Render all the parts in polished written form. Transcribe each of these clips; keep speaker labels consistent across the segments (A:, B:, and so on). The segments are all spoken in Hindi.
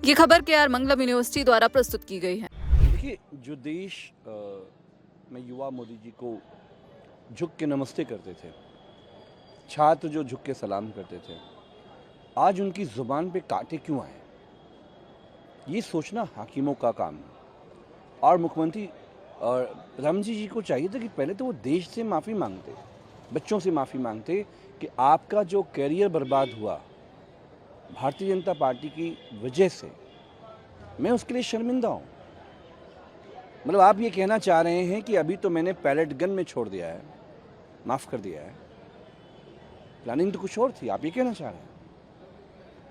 A: ये खबर KR मंगलम यूनिवर्सिटी द्वारा प्रस्तुत की गई है।
B: देखिए, जो देश में युवा मोदी जी को झुक के नमस्ते करते थे, छात्र जो झुक के सलाम करते थे, आज उनकी ज़ुबान पे कांटे क्यों आए? ये सोचना हाकिमों का काम है। और मुख्यमंत्री और प्रधानमंत्री जी को चाहिए था कि पहले तो वो देश से माफ़ी मांगते, बच्चों से माफ़ी मांगते कि आपका जो कैरियर बर्बाद हुआ भारतीय जनता पार्टी की वजह से, मैं उसके लिए शर्मिंदा हूँ। मतलब आप ये कहना चाह रहे हैं कि अभी तो मैंने पैलेट गन में छोड़ दिया है, माफ़ कर दिया है, प्लानिंग तो कुछ और थी, आप ये कहना चाह रहे हैं।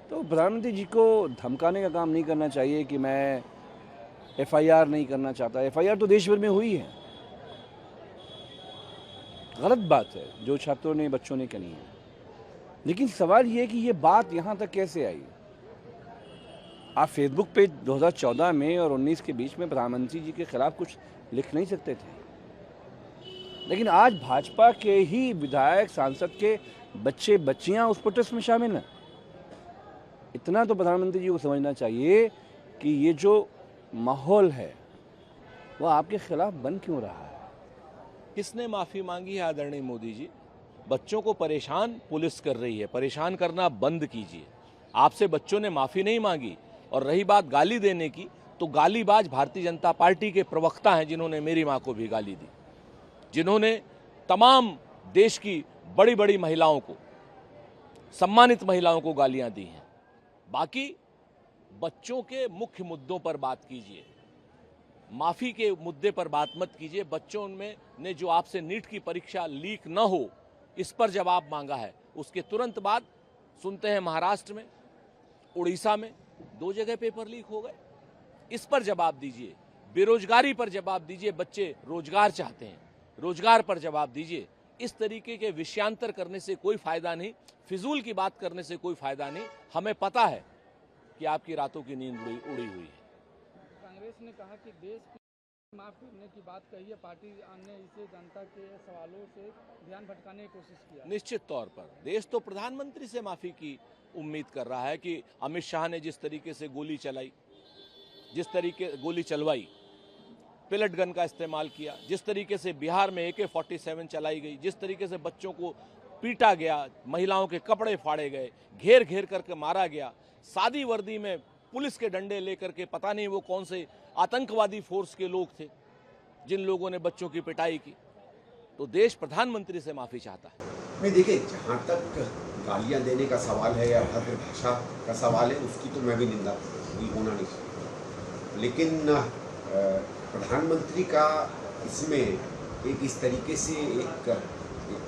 B: तो प्रधानमंत्री जी को धमकाने का काम नहीं करना चाहिए कि मैं FIR नहीं करना चाहता। FIR तो देश भर में हुई है। गलत बात है जो छात्रों ने, बच्चों ने कही है, लेकिन सवाल ये है कि ये बात यहाँ तक कैसे आई? आप फेसबुक पे 2014 में और 19 के बीच में प्रधानमंत्री जी के खिलाफ कुछ लिख नहीं सकते थे, लेकिन आज भाजपा के ही विधायक, सांसद के बच्चे बच्चियां उस प्रोटेस्ट में शामिल हैं। इतना तो प्रधानमंत्री जी को समझना चाहिए कि ये जो माहौल है वो आपके खिलाफ बन क्यों रहा है।
C: किसने माफ़ी मांगी है आदरणीय मोदी जी? बच्चों को परेशान पुलिस कर रही है, परेशान करना बंद कीजिए। आपसे बच्चों ने माफ़ी नहीं मांगी। और रही बात गाली देने की, तो गालीबाज भारतीय जनता पार्टी के प्रवक्ता हैं जिन्होंने मेरी मां को भी गाली दी, जिन्होंने तमाम देश की बड़ी बड़ी महिलाओं को, सम्मानित महिलाओं को गालियां दी हैं। बाकी बच्चों के मुख्य मुद्दों पर बात कीजिए, माफ़ी के मुद्दे पर बात मत कीजिए। बच्चों में ने जो आपसे नीट की परीक्षा लीक न हो इस पर जवाब मांगा है, उसके तुरंत बाद सुनते हैं महाराष्ट्र में, उड़ीसा में 2 जगह पेपर लीक हो गए। इस पर जवाब दीजिए। बेरोजगारी पर जवाब दीजिए। बच्चे रोजगार चाहते हैं, रोजगार पर जवाब दीजिए। इस तरीके के विषयांतर करने से कोई फायदा नहीं, फिजूल की बात करने से कोई फायदा नहीं। हमें पता है कि आपकी रातों की नींद उड़ी हुई है।
D: कांग्रेस ने कहा कि देश की माफ करने की बात कही है, पार्टी ने इसे जनता के सवालों से ध्यान भटकाने की कोशिश किया।
C: निश्चित तौर पर देश तो प्रधानमंत्री से माफी की उम्मीद कर रहा है कि अमित शाह ने जिस तरीके से गोली चलाई, जिस तरीके गोली चलवाई, पिलेट गन का इस्तेमाल किया, जिस तरीके से बिहार में AK-47 चलाई गई, जिस तरीके से बच्चों को पीटा गया, महिलाओं के कपड़े फाड़े गए, घेर घेर करके मारा गया, सादी वर्दी में पुलिस के डंडे लेकर के, पता नहीं वो कौन से आतंकवादी फोर्स के लोग थे जिन लोगों ने बच्चों की पिटाई की। तो देश प्रधानमंत्री से माफी चाहता है।
E: नहीं, देखिए, जहाँ तक गालियाँ देने का सवाल है या भद्र भाषा का सवाल है, उसकी तो मैं भी निंदा हुई होना नहीं चाहिए। लेकिन प्रधानमंत्री का इसमें एक इस तरीके से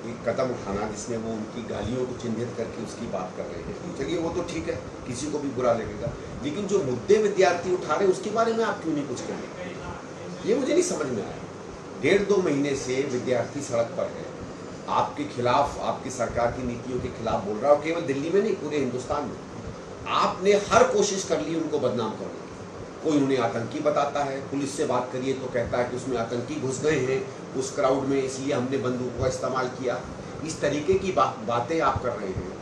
E: एक कदम उठाना जिसमें वो उनकी गालियों को चिन्हित करके उसकी बात कर रहे हैं, चलिए वो तो ठीक है, किसी को भी बुरा लगेगा, लेकिन जो मुद्दे विद्यार्थी उठा रहे हैं उसके बारे में आप क्यों नहीं कुछ करेंगे? ये मुझे नहीं समझ में आया। 1.5-2 महीने से विद्यार्थी सड़क पर है, आपके खिलाफ, आपकी सरकार की नीतियों के खिलाफ बोल रहा है, और केवल दिल्ली में नहीं, पूरे हिंदुस्तान में। आपने हर कोशिश कर ली उनको बदनाम करने की। कोई उन्हें आतंकी बताता है, पुलिस से बात करिए तो कहता है कि उसमें आतंकी घुस गए हैं उस क्राउड में, इसलिए हमने बंदूकों का इस्तेमाल किया। इस तरीके की बातें आप कर रहे हैं।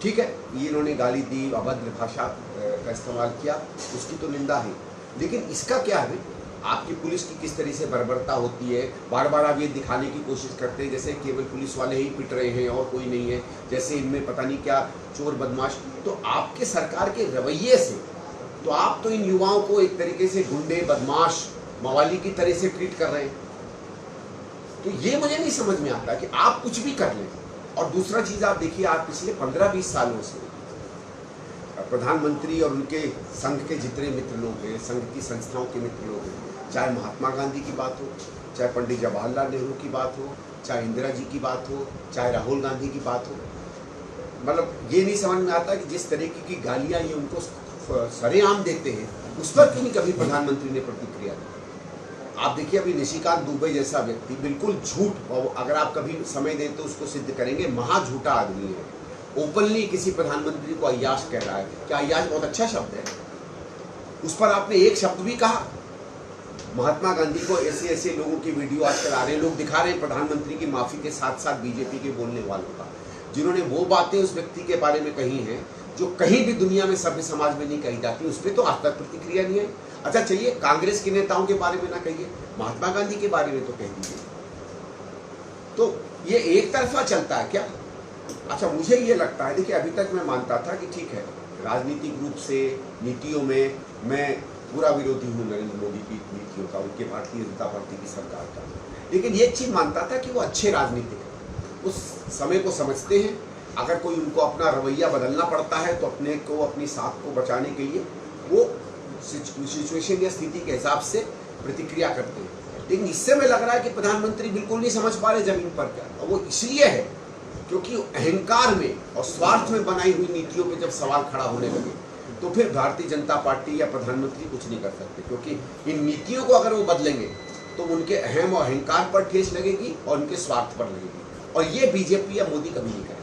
E: ठीक है, ये इन्होंने गाली दी, अभद्र भाषा का इस्तेमाल किया, उसकी तो निंदा है, लेकिन इसका क्या है? आपकी पुलिस की किस तरह से बर्बरता होती है। बार बार आप ये दिखाने की कोशिश करते हैं जैसे केवल पुलिस वाले ही पिट रहे हैं और कोई नहीं है, जैसे इनमें पता नहीं क्या चोर बदमाश। तो आपके सरकार के रवैये से तो आप तो इन युवाओं को एक तरीके से गुंडे, बदमाश, मवाली की तरह से ट्रीट कर रहे हैं। तो ये मुझे नहीं समझ में आता कि आप कुछ भी कर लें। और दूसरा चीज आप देखिए, आप पिछले 15-20 सालों से प्रधानमंत्री और उनके संघ के जितने मित्र लोग हैं, संघ की संस्थाओं के मित्र लोग हैं, चाहे महात्मा गांधी की बात हो, चाहे पंडित जवाहरलाल नेहरू की बात हो, चाहे इंदिरा जी की बात हो, चाहे राहुल गांधी की बात हो, मतलब ये नहीं समझ में आता कि जिस तरीके की गालियां ये उनको सरेआम देते हैं, उस पर क्यों नहीं कभी प्रधानमंत्री ने प्रतिक्रिया दी? आप देखिए, अभी निशिकांत दुबे जैसा व्यक्ति बिल्कुल झूठ, और अगर आप कभी समय दें तो उसको सिद्ध करेंगे, महा झूठा आदमी है, ओपनली किसी प्रधानमंत्री को अय्याश कह रहा है। क्या अय्याश बहुत अच्छा शब्द है? उस पर आपने एक शब्द भी कहा? महात्मा गांधी को ऐसे ऐसे लोगों की वीडियो आजकल आ रहे हैं, लोग दिखा रहे हैं प्रधानमंत्री की माफी के साथ साथ बीजेपी के बोलने वालों का, जिन्होंने वो बातें उस व्यक्ति के बारे में कही हैं जो कहीं भी दुनिया में सभ्य समाज में नहीं कही जाती, उस पर तो आज तक प्रतिक्रिया नहीं आई। अच्छा चलिए, कांग्रेस के नेताओं के बारे में ना कहिए, महात्मा गांधी के बारे में तो कह दीजिए। तो ये एक तरफा चलता है क्या? अच्छा, मुझे ये लगता है, देखिए अभी तक मैं मानता था कि ठीक है, राजनीतिक रूप से नीतियों में मैं पूरा विरोधी हूँ नरेंद्र मोदी की नीतियों का, उनके भारतीय जनता पार्टी की सरकार का, लेकिन ये चीज मानता था कि वो अच्छे राजनीतिक हैं, उस समय को समझते हैं। अगर कोई उनको अपना रवैया बदलना पड़ता है तो अपने को, अपनी साख को बचाने के लिए वो सिचुएशन या स्थिति के हिसाब से प्रतिक्रिया करते हैं। लेकिन इससे में लग रहा है कि प्रधानमंत्री बिल्कुल नहीं समझ पा रहे जमीन पर क्या, और वो इसलिए है क्योंकि अहंकार में और स्वार्थ में बनाई हुई नीतियों पे जब सवाल खड़ा होने लगे तो फिर भारतीय जनता पार्टी या प्रधानमंत्री कुछ नहीं कर सकते, क्योंकि इन नीतियों को अगर वो बदलेंगे तो उनके अहम और अहंकार पर ठेस लगेगी और उनके स्वार्थ पर लगेगी, और ये बीजेपी या मोदी कभी नहीं करेंगे।